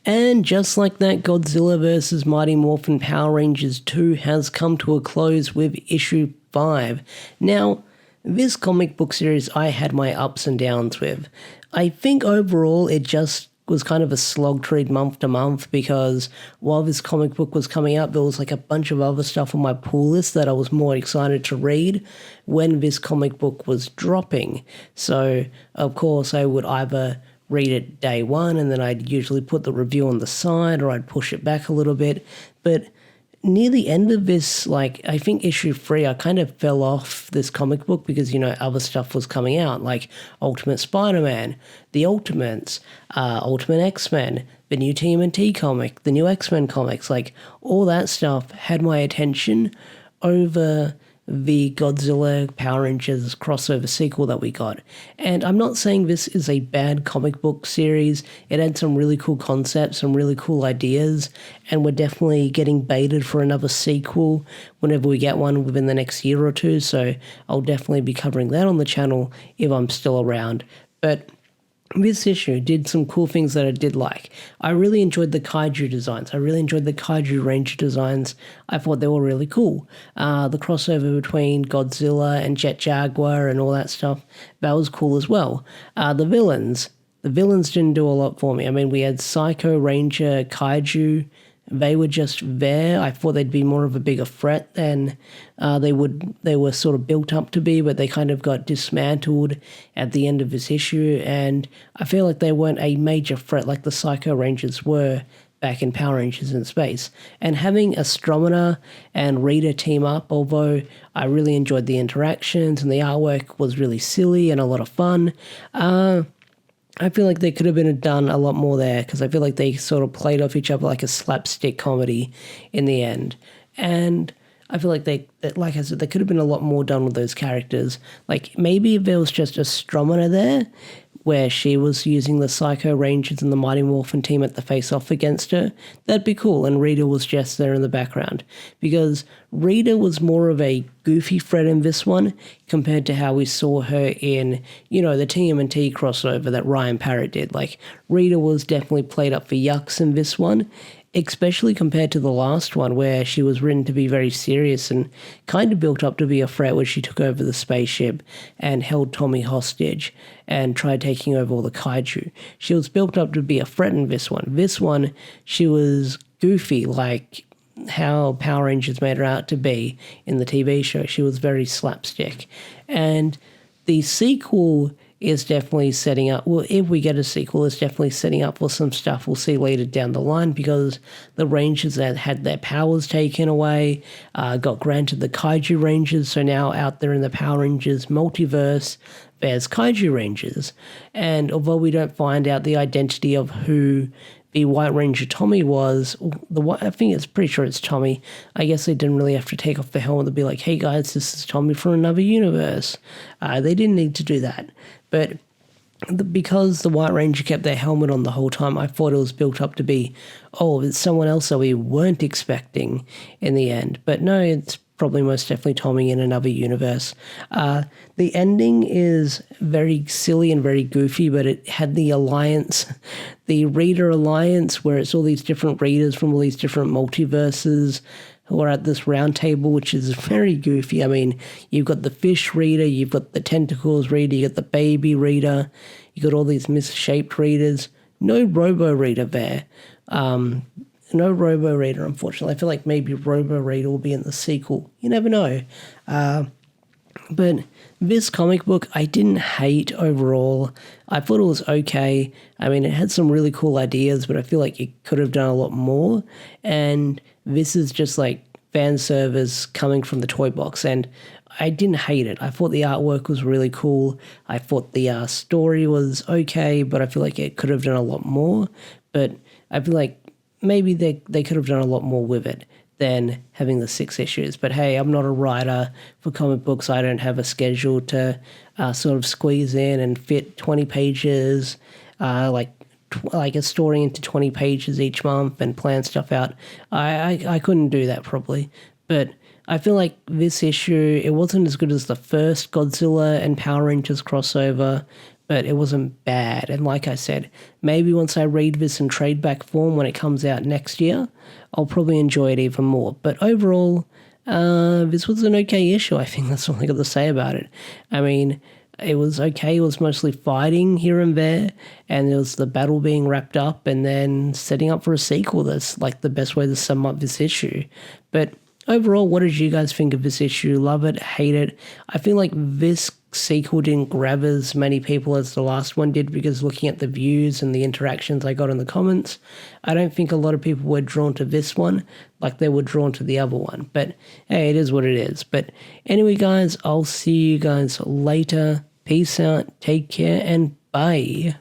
And just like that, Godzilla vs. Mighty Morphin Power Rangers 2 has come to a close with issue 5. Now, this comic book series I had my ups and downs with. I think overall it just was kind of a slog to read month to month because while this comic book was coming out, there was like a bunch of other stuff on my pull list that I was more excited to read when this comic book was dropping. So, of course, I would either read it day one and then I'd usually put the review on the side or I'd push it back a little bit. But near the end of this, like, I think issue 3, I kind of fell off this comic book because, other stuff was coming out, like Ultimate Spider-Man, The Ultimates, Ultimate X-Men, the new TMNT comic, the new X-Men comics, like, all that stuff had my attention over the Godzilla Power Rangers crossover sequel that we got. And I'm not saying this is a bad comic book series. It had some really cool concepts, some really cool ideas, and we're definitely getting baited for another sequel whenever we get one within the next year or two, so I'll definitely be covering that on the channel if I'm still around. But this issue did some cool things that I did like. I really enjoyed the Kaiju designs. I really enjoyed the Kaiju Ranger designs. I thought they were really cool. The crossover between Godzilla and Jet Jaguar and all that stuff, that was cool as well. The villains didn't do a lot for me. I mean, we had Psycho Ranger, Kaiju. They were just there. I thought they'd be more of a bigger threat than they were sort of built up to be, but they kind of got dismantled at the end of this issue, and I feel like they weren't a major threat like the Psycho Rangers were back in Power Rangers in Space. And having Astronema and Rita team up, although I really enjoyed the interactions and the artwork was really silly and a lot of fun, I feel like they could have been done a lot more there because I feel like they sort of played off each other like a slapstick comedy in the end. And I feel like like I said, there could have been a lot more done with those characters. Like maybe if there was just Astronema there, where she was using the Psycho Rangers and the Mighty Morphin team at the face-off against her, that'd be cool, and Rita was just there in the background. Because Rita was more of a goofy threat in this one, compared to how we saw her in, the TMNT crossover that Ryan Parrott did. Like, Rita was definitely played up for yucks in this one, especially compared to the last one where she was written to be very serious and kind of built up to be a threat when she took over the spaceship and held Tommy hostage and tried taking over all the kaiju. She was built up to be a threat in this one. This one, she was goofy, like how Power Rangers made her out to be in the TV show. She was very slapstick. And the sequel is definitely setting up, well, if we get a sequel, it's definitely setting up for some stuff we'll see later down the line because the Rangers that had their powers taken away got granted the Kaiju Rangers, so now out there in the Power Rangers multiverse, there's Kaiju Rangers. And although we don't find out the identity of who the White Ranger Tommy was, I think it's pretty sure it's Tommy. I guess they didn't really have to take off the helmet and be like, hey guys, this is Tommy from another universe. They didn't need to do that. But because the White Ranger kept their helmet on the whole time, I thought it was built up to be, it's someone else that we weren't expecting in the end. But no, it's probably most definitely Tommy in another universe. The ending is very silly and very goofy, but it had the alliance, the Rita alliance, where it's all these different Ritas from all these different multiverses who are at this round table, which is very goofy. I mean, you've got the fish Rita, you've got the tentacles Rita, you got the baby Rita, you got all these misshaped Ritas. No Robo Rita there. No Robo Rita, unfortunately. I feel like maybe Robo Rita will be in the sequel. You never know. But this comic book, I didn't hate overall. I thought it was okay. I mean, it had some really cool ideas, but I feel like it could have done a lot more. And this is just like fan service coming from the toy box. And I didn't hate it. I thought the artwork was really cool. I thought the story was okay, but I feel like it could have done a lot more. But I feel like maybe they could have done a lot more with it than having the 6 issues. But hey, I'm not a writer for comic books. I don't have a schedule to sort of squeeze in and fit 20 pages, like a story into 20 pages each month and plan stuff out. I couldn't do that probably. But I feel like this issue, it wasn't as good as the first Godzilla and Power Rangers crossover, but it wasn't bad. And like I said, maybe once I read this in trade back form when it comes out next year, I'll probably enjoy it even more. But overall, this was an okay issue. I think that's all I got to say about it. I mean, it was okay. It was mostly fighting here and there, and there was the battle being wrapped up and then setting up for a sequel. That's like the best way to sum up this issue. But overall, what did you guys think of this issue? Love it? Hate it? I feel like this sequel didn't grab as many people as the last one did, because looking at the views and the interactions I got in the comments, I don't think a lot of people were drawn to this one like they were drawn to the other one. But hey, it is what it is. But anyway, guys, I'll see you guys later. Peace out, take care, and bye.